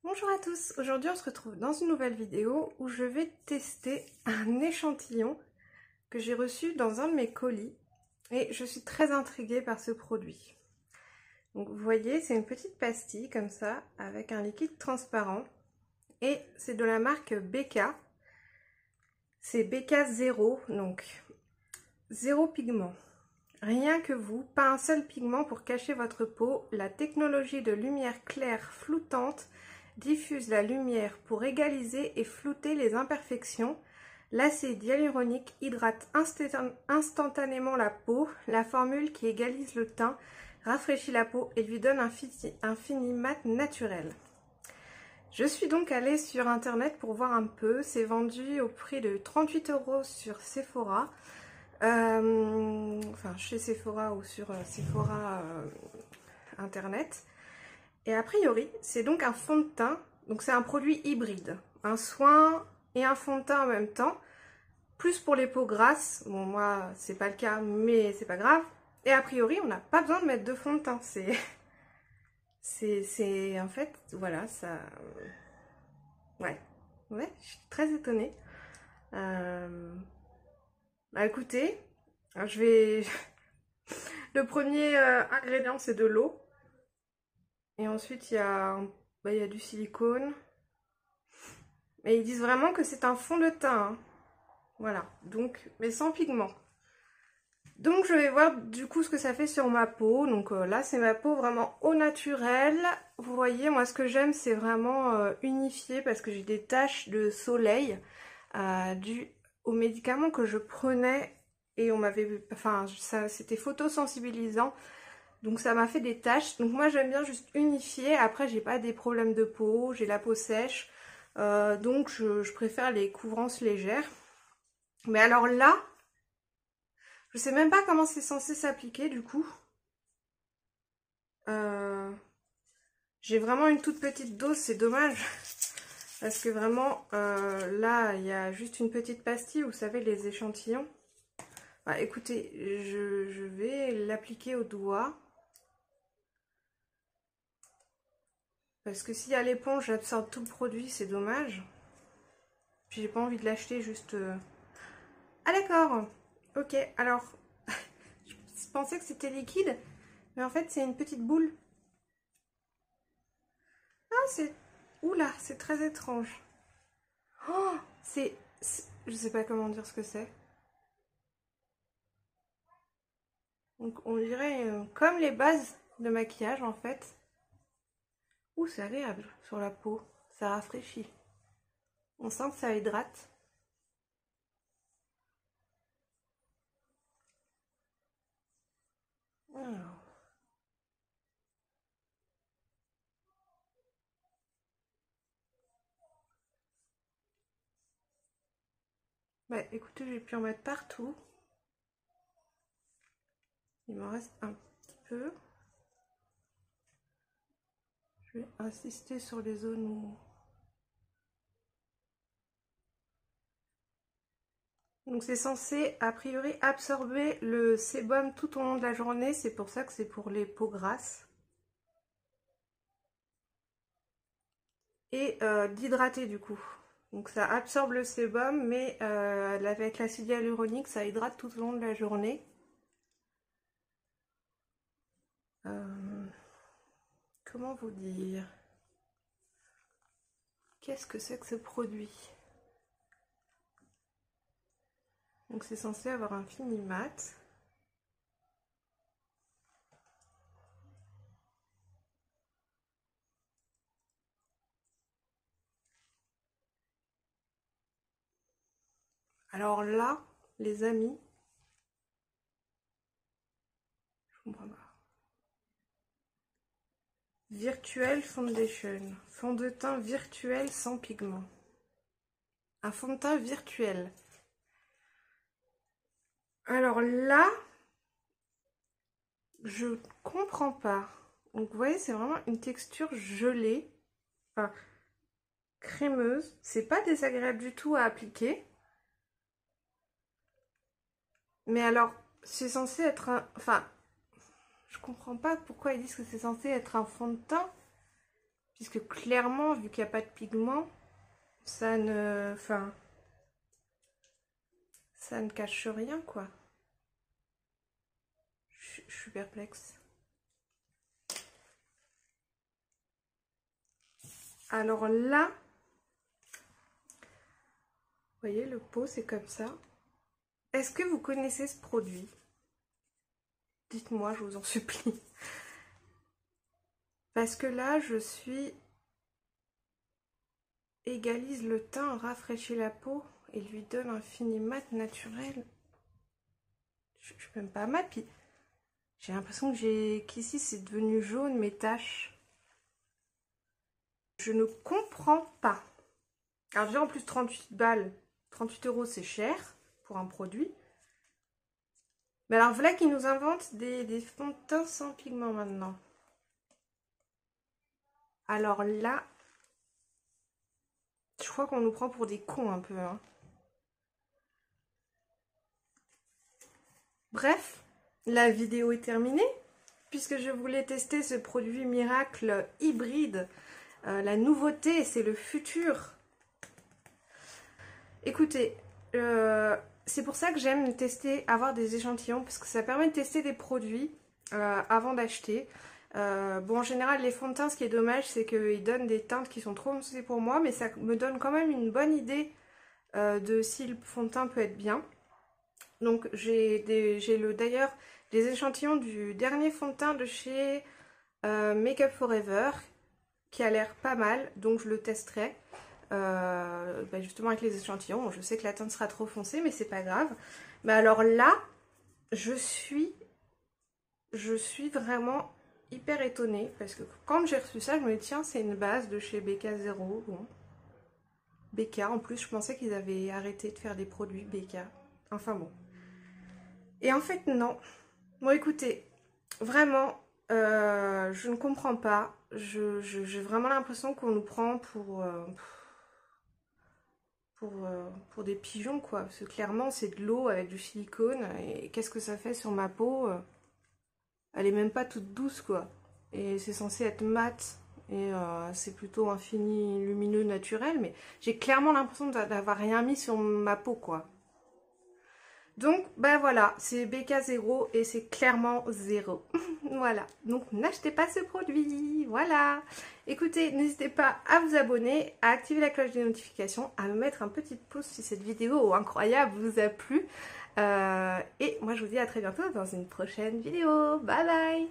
Bonjour à tous, aujourd'hui on se retrouve dans une nouvelle vidéo où je vais tester un échantillon que j'ai reçu dans un de mes colis et je suis très intriguée par ce produit. Donc vous voyez, c'est une petite pastille comme ça avec un liquide transparent et c'est de la marque BK. C'est BK 0, donc 0 pigment. Rien que vous, pas un seul pigment pour cacher votre peau. La technologie de lumière claire floutante diffuse la lumière pour égaliser et flouter les imperfections. L'acide hyaluronique hydrate instantanément la peau. La formule qui égalise le teint rafraîchit la peau et lui donne un fini mat naturel. Je suis donc allée sur internet pour voir un peu. C'est vendu au prix de 38 € sur Sephora. Enfin chez Sephora ou sur Sephora internet. Et a priori c'est donc un fond de teint, donc c'est un produit hybride, un soin et un fond de teint en même temps, plus pour les peaux grasses. Bon, moi c'est pas le cas, mais c'est pas grave. Et a priori on n'a pas besoin de mettre de fond de teint, c'est en fait voilà ça. Ouais, je suis très étonnée. Bah écoutez, je vais... Le premier ingrédient c'est de l'eau. Et ensuite il y a du silicone. Mais ils disent vraiment que c'est un fond de teint. Hein. Voilà, donc, mais sans pigment. Donc je vais voir du coup ce que ça fait sur ma peau. Donc là c'est ma peau vraiment au naturel. Vous voyez, moi ce que j'aime c'est vraiment unifié parce que j'ai des taches de soleil dues aux médicaments que je prenais. Et on m'avait, enfin, c'était photosensibilisant, donc ça m'a fait des taches. Donc moi j'aime bien juste unifier. Après j'ai pas des problèmes de peau, j'ai la peau sèche, donc je préfère les couvrances légères. Mais alors là, je sais même pas comment c'est censé s'appliquer du coup. J'ai vraiment une toute petite dose, c'est dommage. Parce que vraiment, là, il y a juste une petite pastille, vous savez, les échantillons. Bah, écoutez, je vais l'appliquer au doigt. Parce que s'il y a l'éponge, j'absorbe tout le produit, c'est dommage. Puis j'ai pas envie de l'acheter juste... Ah d'accord. Ok, alors, je pensais que c'était liquide, mais en fait c'est une petite boule. Ah, c'est... Oula, c'est très étrange. Oh, c'est... Je sais pas comment dire ce que c'est. Donc on dirait comme les bases de maquillage en fait. Ouh, c'est agréable sur la peau, ça rafraîchit. On sent que ça hydrate. Alors. Bah écoutez, j'ai pu en mettre partout. Il m'en reste un petit peu. Je vais insister sur les zones où... Donc c'est censé a priori absorber le sébum tout au long de la journée. C'est pour ça que c'est pour les peaux grasses. Et d'hydrater du coup. Donc ça absorbe le sébum, mais avec l'acide hyaluronique, ça hydrate tout au long de la journée. Comment vous dire? Qu'est-ce que c'est que ce produit? Donc c'est censé avoir un fini mat. Alors là, les amis, je comprends pas. Virtual Foundation. Fond de teint virtuel sans pigment. Un fond de teint virtuel. Alors là, je comprends pas. Donc vous voyez, c'est vraiment une texture gelée. Enfin, crémeuse. C'est pas désagréable du tout à appliquer. Mais alors, c'est censé être un... Enfin, je comprends pas pourquoi ils disent que c'est censé être un fond de teint. Puisque clairement, vu qu'il n'y a pas de pigment, ça ne... Enfin... Ça ne cache rien, quoi. Je suis perplexe. Alors là, vous voyez, le pot, c'est comme ça. Est-ce que vous connaissez ce produit? Dites-moi, je vous en supplie. Parce que là, je suis... Égalise le teint, rafraîchit la peau et lui donne un fini mat naturel. Je suis même pas mat, puis j'ai l'impression qu'ici c'est devenu jaune mes taches. Je ne comprends pas. Alors déjà en plus 38 balles, 38 € c'est cher pour un produit. Mais alors voilà qu'ils nous inventent des fonds de teint sans pigment maintenant. Alors là, je crois qu'on nous prend pour des cons un peu. Hein. Bref, la vidéo est terminée. Puisque je voulais tester ce produit miracle hybride. La nouveauté, c'est le futur. Écoutez, c'est pour ça que j'aime tester, avoir des échantillons. Parce que ça permet de tester des produits avant d'acheter. Bon, en général, les fonds de teint, ce qui est dommage, c'est qu'ils donnent des teintes qui sont trop foncées pour moi. Mais ça me donne quand même une bonne idée de si le fond de teint peut être bien. Donc, j'ai d'ailleurs des échantillons du dernier fond de teint de chez Make Up For Ever qui a l'air pas mal, donc je le testerai justement avec les échantillons. Bon, je sais que la teinte sera trop foncée, mais c'est pas grave. Mais alors là, je suis vraiment hyper étonnée parce que quand j'ai reçu ça, je me dis tiens, c'est une base de chez BK0. Bon. BK, en plus, je pensais qu'ils avaient arrêté de faire des produits BK. Enfin bon. Et en fait, non. Bon, écoutez, vraiment, je ne comprends pas. J'ai vraiment l'impression qu'on nous prend pour des pigeons, quoi. Parce que clairement, c'est de l'eau avec du silicone. Et qu'est-ce que ça fait sur ma peau? Elle est même pas toute douce, quoi. Et c'est censé être mat. Et c'est plutôt un fini lumineux naturel. Mais j'ai clairement l'impression d'avoir rien mis sur ma peau, quoi. Donc, ben voilà, c'est BK0 et c'est clairement 0. Voilà, donc n'achetez pas ce produit, voilà. Écoutez, n'hésitez pas à vous abonner, à activer la cloche des notifications, à me mettre un petit pouce si cette vidéo incroyable vous a plu. Et moi, je vous dis à très bientôt dans une prochaine vidéo. Bye bye!